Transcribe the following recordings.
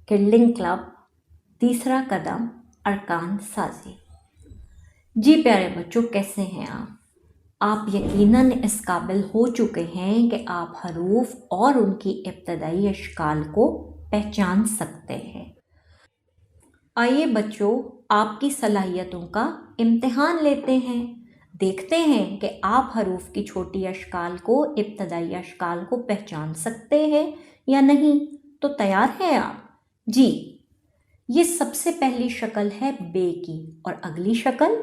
किडलिंग club, तीसरा कदम अरकान साजी। जी प्यारे बच्चों, कैसे हैं आप यकीनन इस काबिल हो चुके हैं कि आप हरूफ और उनकी इब्तदाई अशकाल को पहचान सकते हैं। आइए बच्चों, आपकी सलाहियतों का इम्तिहान लेते हैं। देखते हैं कि आप हरूफ की छोटी अशकाल को, इब्तदाई अशकाल को पहचान सकते हैं या नहीं। तो तैयार हैं आप? जी, ये सबसे पहली शक्ल है बे की, और अगली शक्ल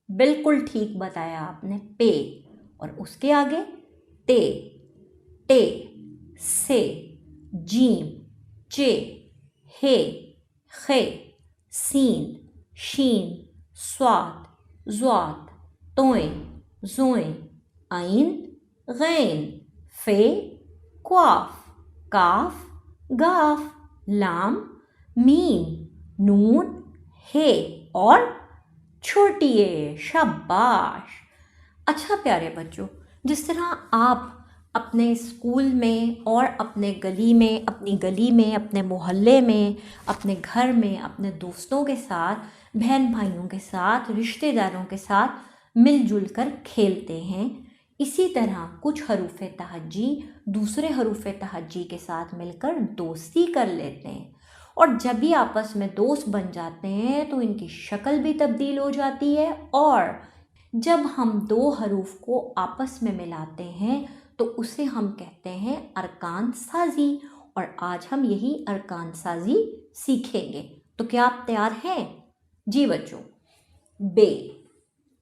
बिल्कुल ठीक बताया आपने, पे। और उसके आगे ते, टे, से, जीम, चे, हे, खे, सीन, शीन, स्वात, ज़्वात, तोए, ज़ोए, आइन, गैन, फे, क्वाफ, काफ, गाफ, लाम, मीम, नून, हे और छोटी ए। शाबाश। अच्छा प्यारे बच्चों, जिस तरह आप अपने स्कूल में और अपने गली में, अपनी गली में, अपने मोहल्ले में, अपने घर में, अपने दोस्तों के साथ, बहन भाइयों के साथ, रिश्तेदारों के साथ मिलजुल कर खेलते हैं, इसी तरह कुछ हरूफ तहज्जी दूसरे हरूफ तहज्जी के साथ मिलकर दोस्ती कर लेते हैं। और जब भी आपस में दोस्त बन जाते हैं तो इनकी शक्ल भी तब्दील हो जाती है। और जब हम दो हरूफ को आपस में मिलाते हैं तो उसे हम कहते हैं अरकान साजी। और आज हम यही अरकान साजी सीखेंगे। तो क्या आप तैयार हैं? जी बच्चों, बे।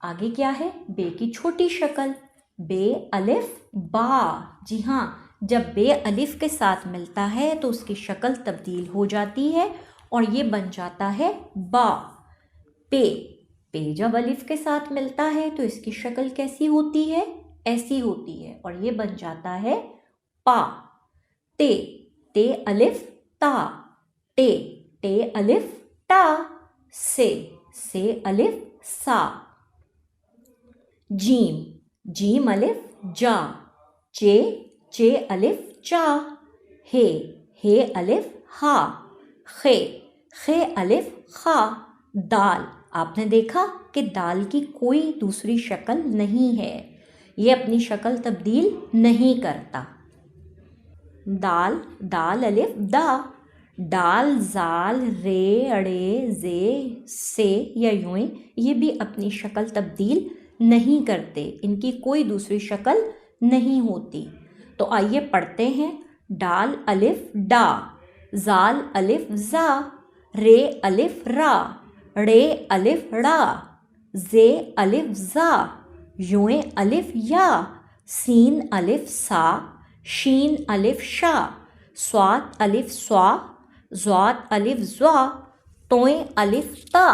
आगे क्या है? बे की छोटी शक्ल, बे अलिफ बा। जी हाँ, जब बे अलिफ के साथ मिलता है तो उसकी शक्ल तब्दील हो जाती है और ये बन जाता है बा। पे। पे जब अलिफ के साथ मिलता है तो इसकी शक्ल कैसी होती है? ऐसी होती है और ये बन जाता है पा। ते। ते अलिफ ता, टे। टे अलिफ टा, से। से अलिफ सा। जीम। जीम अलिफ जा, चे। चे अलिफ चा, हे। हे अलिफ हा, खे। खे अलिफ खा। दाल। आपने देखा कि दाल की कोई दूसरी शक्ल नहीं है, ये अपनी शक्ल तब्दील नहीं करता। दाल। दाल अलिफ दा। डाल, जाल, रे, अड़े, जे, से या यूं, ये भी अपनी शक्ल तब्दील नहीं करते, इनकी कोई दूसरी शक्ल नहीं होती। तो आइए पढ़ते हैं। डाल अलिफ डा, जाल अलिफ जा, रे अलिफ रा, रे अलिफ ड़ा, जे अलिफ जा, यूं अलिफ या, सीन अलिफ सा, शीन अलिफ शा, स्वात अलिफ स्वा, ज़्वात अलिफ ज़्वा, तोए अलिफ ता,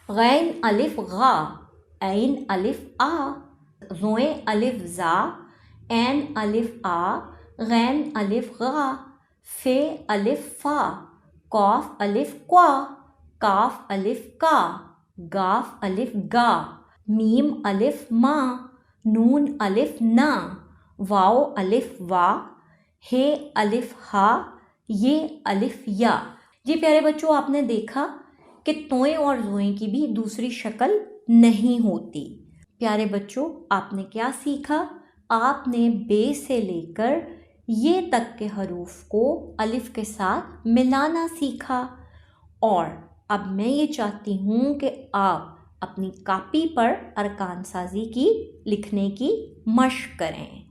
गैन अलिफ गा, ऐन अलिफ आ, ज़ोए अलिफ ज़ा, ऐन अलिफ आ, गैन अलिफ गा, फे अलिफ फ़ा, कॉफ अलिफ क्वा, काफ अलिफ का, गाफ अलिफ गा, मीम अलिफ मा, नून अलिफ ना, वाओ अलिफ वा, हे अलिफ हा, ये अलिफ या। जी प्यारे बच्चों, आपने देखा कि तोए और ज़ोए की भी दूसरी शक्ल नहीं होती। प्यारे बच्चों, आपने क्या सीखा? आपने बे से लेकर ये तक के हरूफ को अलिफ के साथ मिलाना सीखा। और अब मैं ये चाहती हूँ कि आप अपनी कापी पर अरकान साजी की लिखने की मशक करें।